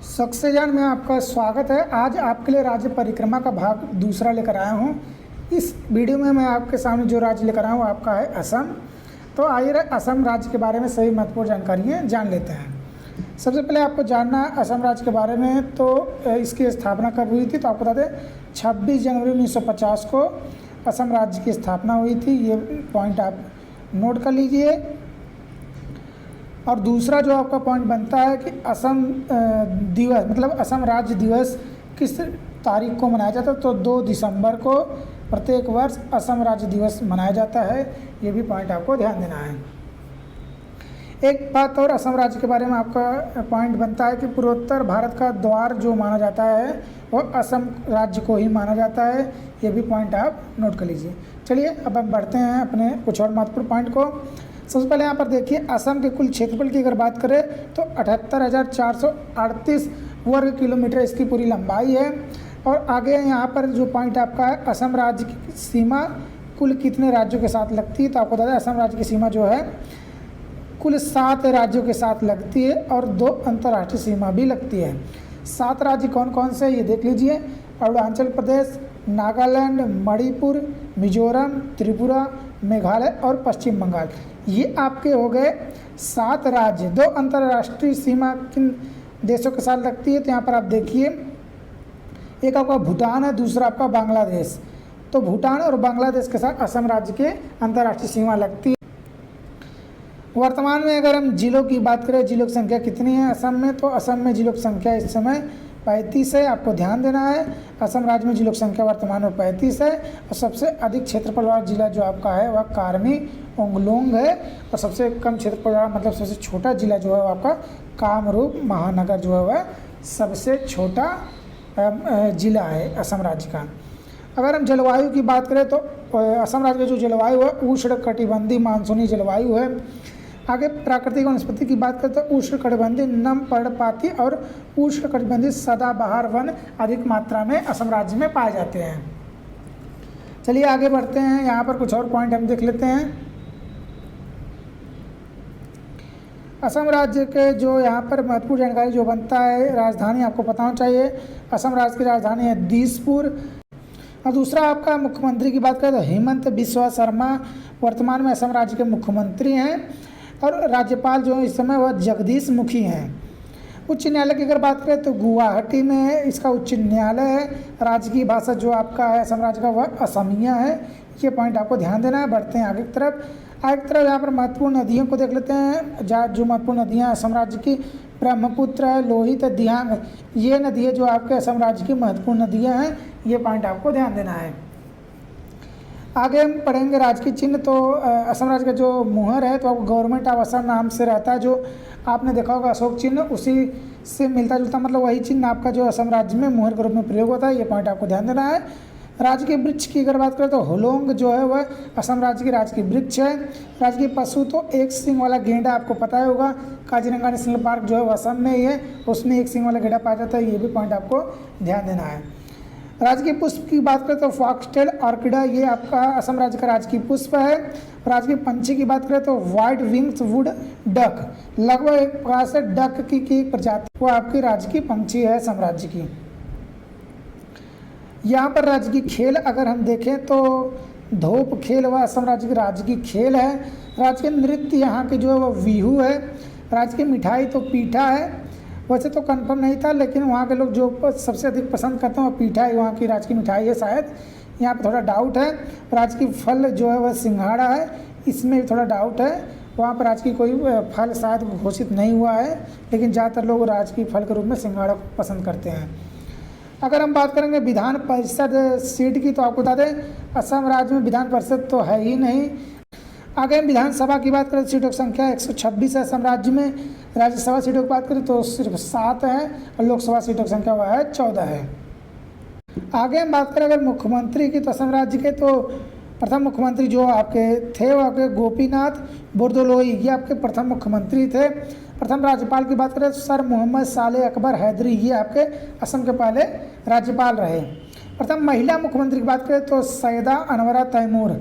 सक्सेजान में आपका स्वागत है। आज आपके लिए राज्य परिक्रमा का भाग दूसरा लेकर आया हूँ। इस वीडियो में मैं आपके सामने जो राज्य लेकर आया हूँ आपका है असम। तो आइए असम राज्य के बारे में सभी महत्वपूर्ण जानकारियाँ जान लेते हैं। सबसे पहले आपको जानना है असम राज्य के बारे में। तो इसकी स्थापना कब हुई थी, तो आपको बता दें 26 जनवरी 1950 को असम राज्य की स्थापना हुई थी। ये पॉइंट आप नोट कर लीजिए। और दूसरा जो आपका पॉइंट बनता है कि असम दिवस मतलब असम राज्य दिवस किस तारीख को मनाया जाता है, तो 2 दिसंबर को प्रत्येक वर्ष असम राज्य दिवस मनाया जाता है। ये भी पॉइंट आपको ध्यान देना है। एक बात और असम राज्य के बारे में आपका पॉइंट बनता है कि पूर्वोत्तर भारत का द्वार जो माना जाता है वो असम राज्य को ही माना जाता है। ये भी पॉइंट आप नोट कर लीजिए। चलिए अब हम बढ़ते हैं अपने कुछ और महत्वपूर्ण पॉइंट को। सबसे पहले यहाँ पर देखिए असम के कुल क्षेत्रफल की अगर बात करें तो 78,438 वर्ग किलोमीटर इसकी पूरी लंबाई है। और आगे यहाँ पर जो पॉइंट आपका है असम राज्य की सीमा कुल कितने राज्यों के साथ लगती है, तो आपको बता दें असम राज्य की सीमा जो है कुल 7 राज्यों के साथ लगती है और 2 अंतर्राष्ट्रीय सीमा भी लगती है। 7 राज्य कौन कौन से ये देख लीजिए। अरुणाचल प्रदेश, नागालैंड, मणिपुर, मिजोरम, त्रिपुरा, मेघालय और पश्चिम बंगाल। ये आपके हो गए 7 राज्य। 2 अंतर्राष्ट्रीय सीमा किन देशों के साथ लगती है, तो यहाँ पर आप देखिए एक आपका भूटान है, दूसरा आपका बांग्लादेश। तो भूटान और बांग्लादेश के साथ असम राज्य के अंतर्राष्ट्रीय सीमा लगती है। वर्तमान में अगर हम जिलों की बात करें, जिलों की संख्या कितनी है असम में, तो असम में जिलों की संख्या इस समय 35 है। आपको ध्यान देना है असम राज्य में जिलों की संख्या वर्तमान में 35 है। और सबसे अधिक क्षेत्रफल वाला जिला जो आपका है वह कार्बी आंगलोंग है। और सबसे कम क्षेत्रफल वाला मतलब सबसे छोटा जिला जो है वो आपका कामरूप महानगर जो है वह सबसे छोटा जिला है असम राज्य का। अगर हम जलवायु की बात करें तो असम राज्य का जो जलवायु है उष्णकटिबंधीय मानसूनी जलवायु है। आगे प्राकृतिक वनस्पति की बात करें तो उष्णकटिबंधीय नम पर्णपाती और उष्णकटिबंधीय सदाबहार वन अधिक मात्रा में असम राज्य में पाए जाते हैं। चलिए आगे बढ़ते हैं। यहाँ पर कुछ और पॉइंट हम देख लेते हैं। असम राज्य के जो यहाँ पर महत्वपूर्ण जानकारी जो बनता है, राजधानी आपको पता होना चाहिए। असम राज्य की राजधानी है दिसपुर। और दूसरा आपका मुख्यमंत्री की बात करें तो हेमंत बिस्वा शर्मा वर्तमान में असम राज्य के मुख्यमंत्री हैं। और राज्यपाल जो इस समय वह जगदीश मुखी हैं। उच्च न्यायालय की अगर बात करें तो गुवाहाटी में इसका उच्च न्यायालय है। राज्य की भाषा जो आपका है असम राज्य का वह असमिया है। ये पॉइंट आपको ध्यान देना है। बढ़ते हैं आगे की तरफ। यहाँ पर महत्वपूर्ण नदियों को देख लेते हैं। जो महत्वपूर्ण नदियाँ असम राज्य की ब्रह्मपुत्र है, लोहित, दियांग, ये नदियाँ जो आपके असम राज्य की महत्वपूर्ण नदियाँ हैं। ये पॉइंट आपको ध्यान देना है। आगे हम पढ़ेंगे राजकीय चिन्ह। तो असम राज्य का जो मुहर है तो आपको गवर्नमेंट ऑफ असम नाम से रहता है। जो आपने देखा होगा अशोक चिन्ह उसी से मिलता जुलता मतलब वही चिन्ह आपका जो असम राज्य में मुहर के रूप में प्रयोग होता है। ये पॉइंट आपको ध्यान देना है। राज्य के वृक्ष की अगर बात करें तो होलोंग जो है वह असम राज्य की राजकीय वृक्ष है। राज्य की पशु तो एक सींग वाला गेंडा आपको पता ही होगा। काजीरंगा नेशनल पार्क जो है वह असम में ही है, उसमें एक सींग वाला गेंडा पाया जाता है। ये भी पॉइंट आपको ध्यान देना है। राज्य के पुष्प की बात करें तो फॉक्सटेल ऑर्किडा ये आपका असम राज्य का राजकीय पुष्प है। राज्य के पंछी की बात करें तो व्हाइट विंग्स वुड डक, लगभग एक प्रकार से डक की प्रजाति वो आपकी राज्य की पंछी है असम राज्य की। यहाँ पर राज्य की खेल अगर हम देखें तो धोप खेल वह असम राज्य की खेल है। राज्य के नृत्य यहाँ के जो है वह बिहू है। राज्य की मिठाई तो पीठा है। वैसे तो कंफर्म नहीं था लेकिन वहाँ के लोग जो सबसे अधिक पसंद करते हैं वो पीठा ही वहाँ की राज्य की मिठाई है शायद। यहाँ पे थोड़ा डाउट है। राज्य की फल जो है वह सिंघाड़ा है, इसमें भी थोड़ा डाउट है। वहाँ पर राज्य की कोई फल शायद घोषित नहीं हुआ है, लेकिन ज़्यादातर लोग राज्य की फल के रूप में सिंघाड़ा को पसंद करते हैं। अगर हम बात करेंगे विधान परिषद सीट की तो आपको बता दें असम राज्य में विधान परिषद तो है ही नहीं। आगे हम विधानसभा की बात करें तो सीटों की संख्या 126 है असम राज्य में। राज्यसभा सीटों की बात करें तो सिर्फ 7 है और लोकसभा सीटों की संख्या वह है 14 है। आगे हम बात करें अगर मुख्यमंत्री की तो असम राज्य के तो प्रथम मुख्यमंत्री जो आपके थे वो आपके गोपीनाथ बोरदोलोई, ये आपके प्रथम मुख्यमंत्री थे। प्रथम राज्यपाल की बात करें तो सर मोहम्मद साले अकबर हैदरी, ये आपके असम के पहले राज्यपाल रहे। प्रथम महिला मुख्यमंत्री की बात करें तो सैयदा अनवरा तैमूर,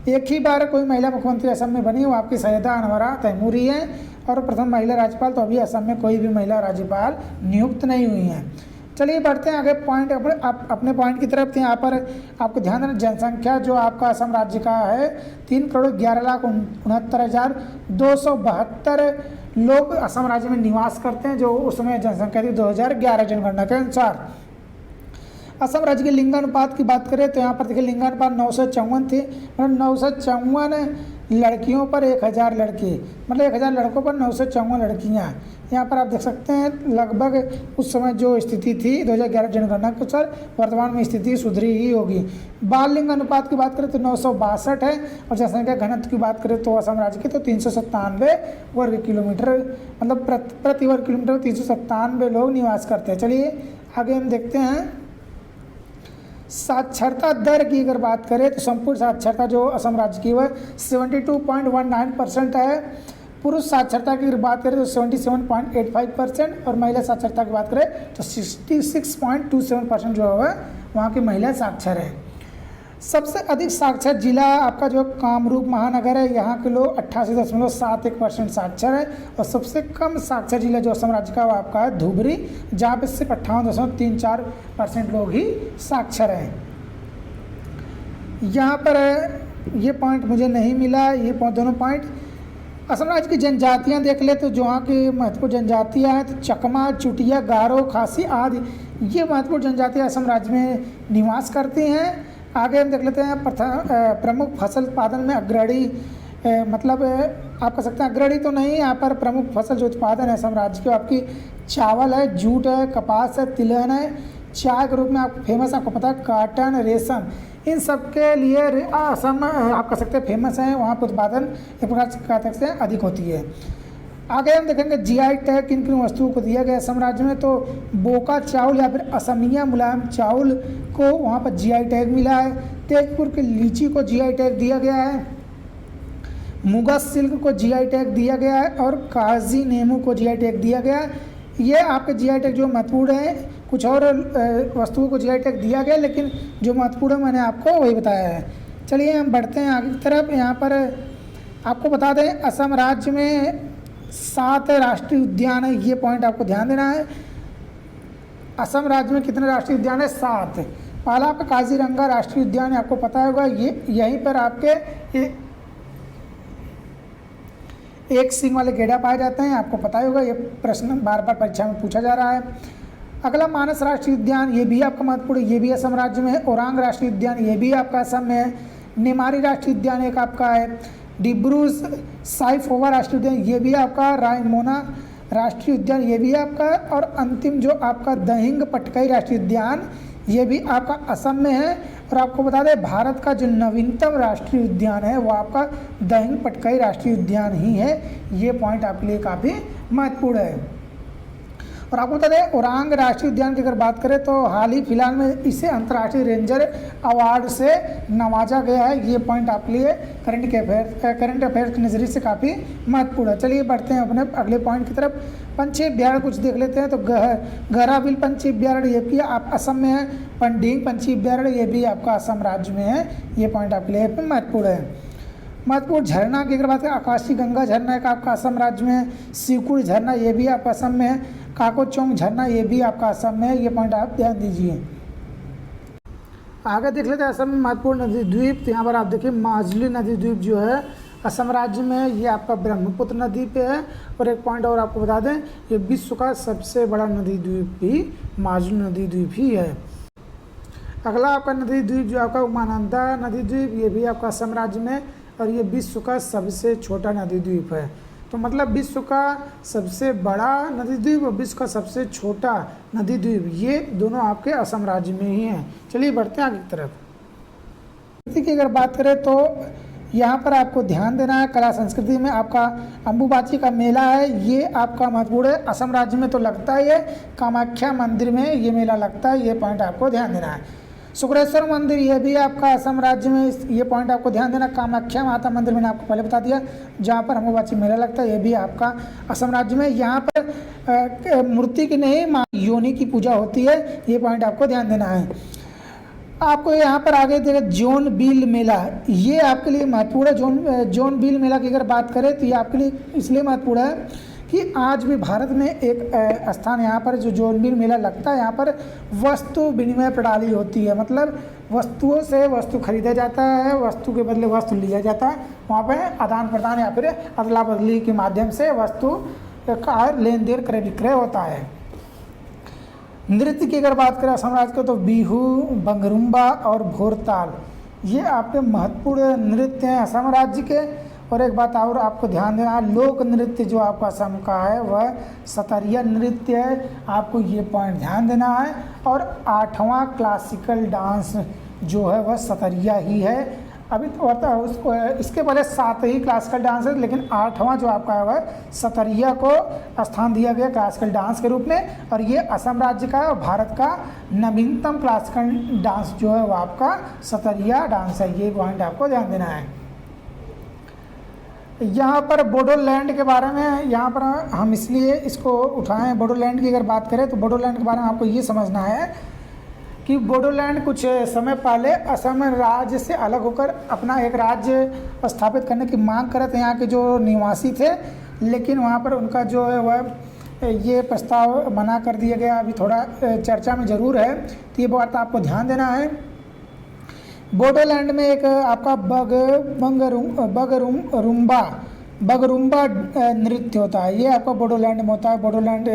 एक ही बार कोई महिला मुख्यमंत्री असम में बनी, वो आपकी सैयदा अनवरा तैमूरी हैं, और प्रथम महिला राज्यपाल। तो अभी असम में कोई भी महिला राज्यपाल नियुक्त नहीं हुई हैं। चलिए बढ़ते हैं आगे पॉइंट अपने पॉइंट की तरफ। यहाँ पर आपको ध्यान देना, जनसंख्या जो आपका असम राज्य का है 3,11,69,272 लोग असम राज्य में निवास करते हैं, जो उस समय जनसंख्या थी 2011 जनगणना के अनुसार। असम राज्य के लिंगानुपात की बात करें तो यहाँ पर देखिए लिंगानुपात 954 थी, मतलब 954 लड़कियों पर 1000 लड़के, मतलब 1000 लड़कों पर 954 लड़कियाँ। यहाँ पर आप देख सकते हैं लगभग उस समय जो स्थिति थी 2011 जनगणना के अनुसार, वर्तमान में स्थिति सुधरी ही होगी। बाल लिंग अनुपात की बात करें तो 962 है, और जनसंख्या घनत्व की बात करें तो असम राज्य की तो 397 वर्ग किलोमीटर, मतलब प्रति वर्ग किलोमीटर 397 लोग निवास करते हैं। चलिए आगे हम देखते हैं साक्षरता दर की अगर बात करें तो संपूर्ण साक्षरता जो असम राज्य की वह 72.19% है। पुरुष साक्षरता की अगर बात करें तो 77.85%, और महिला साक्षरता की बात करें तो 66.27% जो है वहाँ की महिला साक्षर है। सबसे अधिक साक्षर जिला आपका जो कामरूप महानगर है, यहाँ के लोग 88.71% साक्षर है, और सबसे कम साक्षर जिला जो असम राज्य का वो आपका है धुबरी, जहाँ पे सिर्फ 58.34% लोग ही साक्षर हैं। यहाँ पर ये पॉइंट मुझे नहीं मिला, ये दोनों पॉइंट। असम राज्य की जनजातियाँ देख ले तो जो वहाँ की महत्वपूर्ण जनजातियाँ हैं तो चकमा, चुटिया, गारो, खासी आदि ये महत्वपूर्ण जनजातियाँ असम राज्य में निवास करती हैं। आगे हम देख लेते हैं प्रमुख फसल उत्पादन में अग्रणी, मतलब आप कह सकते हैं अग्रणी तो नहीं, यहाँ पर प्रमुख फसल जो उत्पादन है असम राज्य के आपकी चावल है, जूट है, कपास है, तिलहन है, चाय के रूप में आपको फेमस, आपको पता है कॉटन, रेशम, इन सब के लिए असम आप कह सकते हैं फेमस है। वहाँ पर उत्पादन एक प्रकार से कह सकते हैं अधिक होती है। आगे हम देखेंगे जीआई टैग किन किन वस्तुओं को दिया गया असम राज्य में, तो बोका चावल या फिर असमिया मुलायम चावल को वहाँ पर जीआई टैग मिला है। तेजपुर की लीची को जीआई टैग दिया गया है। मुगा सिल्क को जीआई टैग दिया गया है, और काजी नेमू को जीआई टैग दिया गया है। ये आपके जीआई टैग जो महत्वपूर्ण है, कुछ और वस्तुओं को जीआई टैग दिया गया, लेकिन जो महत्वपूर्ण है मैंने आपको वही बताया है। चलिए हम बढ़ते हैं आगे की तरफ। यहाँ पर आपको बता दें असम राज्य में 7 राष्ट्रीय उद्यान है, ये पॉइंट आपको ध्यान देना है। असम राज्य में कितने राष्ट्रीय उद्यान है? 7। पहला आपका काजीरंगा राष्ट्रीय उद्यान है, आपको पता होगा, ये यहीं पर आपके एक सींग वाले गेंडा पाए जाते हैं, आपको पता ही होगा, ये प्रश्न बार बार परीक्षा में पूछा जा रहा है। अगला मानस राष्ट्रीय उद्यान, ये भी आपका महत्वपूर्ण, ये भी असम राज्य में है। ओरांग राष्ट्रीय उद्यान, ये भी आपका असम में है। निमारी राष्ट्रीय उद्यान एक आपका है। डिब्रू साइखोवा राष्ट्रीय उद्यान, ये भी आपका। रायमोना राष्ट्रीय उद्यान, ये भी आपका। और अंतिम जो आपका दहिंग पटकाई राष्ट्रीय उद्यान, ये भी आपका असम में है। और आपको बता दें भारत का जो नवीनतम राष्ट्रीय उद्यान है वो आपका दहिंग पटकाई राष्ट्रीय उद्यान ही है। ये पॉइंट आपके लिए काफ़ी महत्वपूर्ण है। और आपको बता दें ओरांग राष्ट्रीय उद्यान की अगर बात करें तो हाल ही फिलहाल में इसे अंतर्राष्ट्रीय रेंजर अवार्ड से नवाजा गया है। ये पॉइंट आपके लिए करंट अफेयर्स के नज़रिए से काफ़ी महत्वपूर्ण है। चलिए बढ़ते हैं अपने अगले पॉइंट की तरफ। पंछी अभ्यारण्य कुछ देख लेते हैं। तो गहराबिल पंछी अभ्यारण्य ये भी आप असम में है। पंडींग पंछी अभ्यारण्य ये भी आपका असम राज्य में है। ये पॉइंट आपके लिए महत्वपूर्ण है। महत्वपूर्ण झरना की अगर बात करें आकाशी गंगा झरना एक आपका असम राज्य में है। सीकुड़ झरना ये भी आपका असम में है। काकोचोंग झरना ये भी आपका असम में है। ये पॉइंट आप ध्यान दीजिए। आगे देख लेते हैं असम में महत्वपूर्ण नदी द्वीप। तो यहाँ पर आप देखिए माजुली नदी द्वीप जो है असम राज्य में है। ये आपका ब्रह्मपुत्र नदी पे है। और एक पॉइंट और आपको बता दें ये विश्व का सबसे बड़ा नदी द्वीप भी माजुली नदी द्वीप ही है। अगला आपका नदी द्वीप जो आपका उमानंदा नदी द्वीप ये भी आपका असम राज्य में, और ये विश्व का सबसे छोटा नदी द्वीप है। तो मतलब विश्व का सबसे बड़ा नदी द्वीप और विश्व का सबसे छोटा नदी द्वीप ये दोनों आपके असम राज्य में ही हैं। चलिए बढ़ते हैं आगे की तरफ। की अगर बात करें तो यहाँ पर आपको ध्यान देना है कला संस्कृति में आपका अम्बुबाची का मेला है। ये आपका महत्वपूर्ण है। असम राज्य में तो लगता ही है, कामाख्या मंदिर में ये मेला लगता है। ये पॉइंट आपको ध्यान देना है। शुक्रेश्वर मंदिर ये भी आपका असम राज्य में, ये पॉइंट आपको ध्यान देना। कामाख्या माता मंदिर मैंने आपको पहले बता दिया जहाँ पर अम्बुबाची मेला लगता है, ये भी आपका असम राज्य में। यहाँ पर मूर्ति की नहीं माँ योनि की पूजा होती है। ये पॉइंट आपको ध्यान देना है। आपको यहाँ पर आगे देगा जोन बिल मेला, ये आपके लिए महत्वपूर्ण है। जोन बिल मेला की अगर बात करें तो ये आपके लिए इसलिए महत्वपूर्ण है कि आज भी भारत में एक स्थान यहाँ पर जो जोन बिल मेला लगता है, यहाँ पर वस्तु विनिमय प्रणाली होती है, मतलब वस्तुओं से वस्तु खरीदा जाता है, वस्तु के बदले वस्तु लिया जाता है, वहाँ पर आदान प्रदान या फिर अदला बदली के माध्यम से वस्तु का लेन देन क्रय विक्रय होता है। नृत्य की अगर बात करें असम राज्य को तो बिहू, बंगरुम्बा और भोरताल ये आपके महत्वपूर्ण नृत्य हैं असम राज्य के। और एक बात और आपको ध्यान देना है, लोक नृत्य जो आपका असम का है वह सतरिया नृत्य है, आपको ये पॉइंट ध्यान देना है। और 8वां क्लासिकल डांस जो है वह सतरिया ही है। अभी तो उसको इसके पहले 7 ही क्लासिकल डांस है, लेकिन 8वां जो आपका है वह सतरिया को स्थान दिया गया क्लासिकल डांस के रूप में। और ये असम राज्य का और भारत का नवीनतम क्लासिकल डांस जो है वह आपका सतरिया डांस है, ये पॉइंट आपको ध्यान देना है। यहाँ पर बोडोलैंड के बारे में यहाँ पर हम इसलिए इसको उठाएं, बोडोलैंड की अगर बात करें तो बोडोलैंड के बारे में आपको ये समझना है कि बोडोलैंड कुछ समय पहले असम राज्य से अलग होकर अपना एक राज्य स्थापित करने की मांग करे थे यहाँ के जो निवासी थे, लेकिन वहाँ पर उनका जो है वह ये प्रस्ताव मना कर दिया गया। अभी थोड़ा चर्चा में ज़रूर है, तो ये बात आपको ध्यान देना है। बोडोलैंड में एक आपका बगरुम्बा नृत्य होता है, ये आपका बोडोलैंड में होता है। बोडोलैंड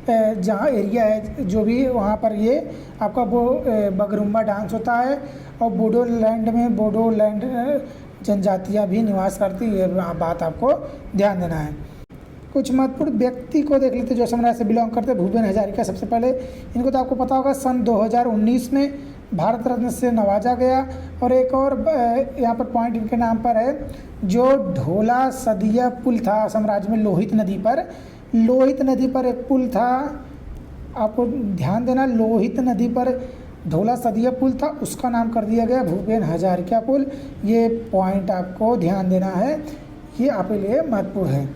जहाँ एरिया है जो भी वहाँ पर ये आपका वो बगरुम्बा डांस होता है। और बोडोलैंड में बोडोलैंड जनजातियाँ भी निवास करती है, ये बात आपको ध्यान देना है। कुछ महत्वपूर्ण व्यक्ति को देख लेते जो असम राज्य से बिलोंग करते हैं। भूपेन हजारिका सबसे पहले, इनको तो आपको पता होगा सन 2019 में भारत रत्न से नवाजा गया। और एक और यहाँ पर पॉइंट इनके नाम पर है, जो ढोला सदिया पुल था असम राज्य में लोहित नदी पर एक पुल था, आपको ध्यान देना, लोहित नदी पर ढोला सदिया पुल था, उसका नाम कर दिया गया भूपेन हजारिका पुल। ये पॉइंट आपको ध्यान देना है, ये आपके लिए महत्वपूर्ण है।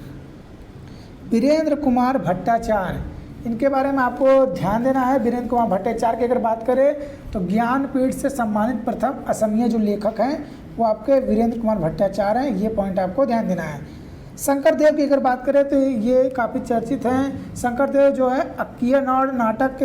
वीरेंद्र कुमार भट्टाचार्य, इनके बारे में आपको ध्यान देना है। वीरेंद्र कुमार भट्टाचार्य की अगर बात करें तो ज्ञानपीठ से सम्मानित प्रथम असमिया जो लेखक हैं वो आपके वीरेंद्र कुमार भट्टाचार्य हैं, ये पॉइंट आपको ध्यान देना है। शंकर देव की अगर बात करें तो ये काफ़ी चर्चित हैं। शंकर देव जो है अक्कियनौड नाटक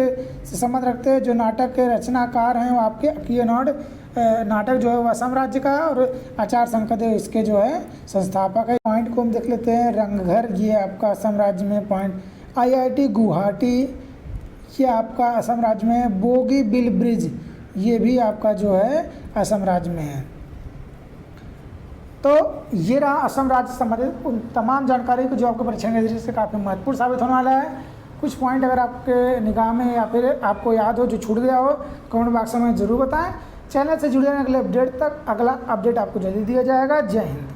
से संबंध रखते हैं, जो नाटक के रचनाकार हैं वो आपके अक्कियनौड नाटक जो है वो असम राज्य का, और आचार्य शंकर देव इसके जो है संस्थापक है। पॉइंट को हम देख लेते हैं। रंगघर ये आपका असम राज्य में पॉइंट। IIT गुवाहाटी ये आपका असम राज्य में है। बोगी बिल ब्रिज ये भी आपका जो है असम राज्य में है। तो ये रहा असम राज्य से संबंधित उन तमाम जानकारी को जो आपको परीक्षा के नज़रिए से काफ़ी महत्वपूर्ण साबित होने वाला है। कुछ पॉइंट अगर आपके निगाह में या फिर आपको याद हो जो छूट गया हो कमेंट बॉक्स में ज़रूर बताएं। चैनल से जुड़े रहने अगले अपडेट तक, अगला अपडेट आपको जल्दी दिया जाएगा। जय हिंद।